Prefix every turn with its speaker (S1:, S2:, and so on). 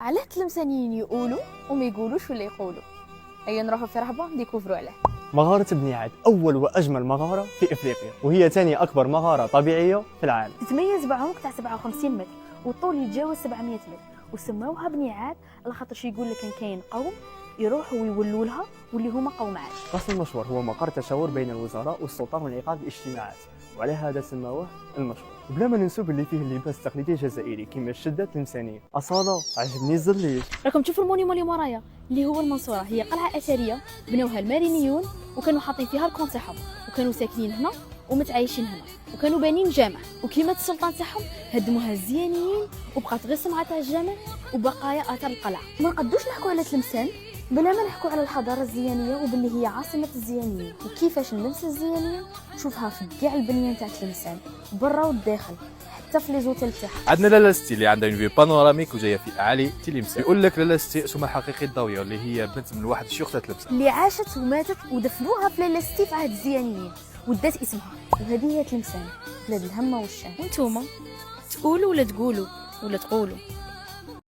S1: علاه التلمسانيين يقولوا وما يقولوش ولا يقولوا؟ هيا نروحوا في رهبه نديكوفروا عليه.
S2: مغارة بني عاد أول وأجمل مغارة في إفريقيا، وهي ثاني أكبر مغارة طبيعية في العالم.
S1: تتميز بعمق تاع 57 متر والطول يتجاوز 700 متر، وسموها بني عاد على خاطر شي يقول لك كان كاين قوم يروحوا ويولوا لها واللي هما قوم عاد.
S2: قصر المشوار هو مقر تشاور بين الوزراء والسلطان وانعقاد الاجتماعات، وعلى هذا سموه المشوار. وبلا ما ننسوا اللي فيه اللباس التقليدي الجزائري كيما الشده التلمسانيه. أصالة عجبني الزليج.
S1: راكم تشوفوا المونيمون اللي مورايا اللي هو المنصوره، هي قلعه اثريه بنوها المارينيون وكانوا حاطين فيها الكون تاعهم وكانوا ساكنين هنا ومتعايشين هنا وكانوا بانين جامع، وكيما السلطان تاعهم هدموها الزيانيين وبقات غير سمعه تاع الجامع وبقايا اثار القلعه. ما نقدوش نحكوا على تلمسان بلا ما نحكوا على الحضاره الزيانيه وباللي هي عاصمه الزيانيين، وكيفاش اللمسه الزيانيه شوفها في كاع البنيه تاع تلمسان برا والداخل حتى في لي زوتيل تاعها.
S3: عندنا لالا ستي اللي عندها فيو بانوراميك وجايه في اعالي تلمسان. يقول لك لالا ستي اسمها الحقيقي الضويه اللي هي بنت من واحد الشيوخ تاع تلمسان
S1: اللي عاشت وماتت ودفنوها في ليلة ستي في عهد الزيانيين ودات اسمها، وهذه هي تلمسان بلاد الهمه والشام. وانتوما تقولوا ولا تقولوا ولا تقولوا؟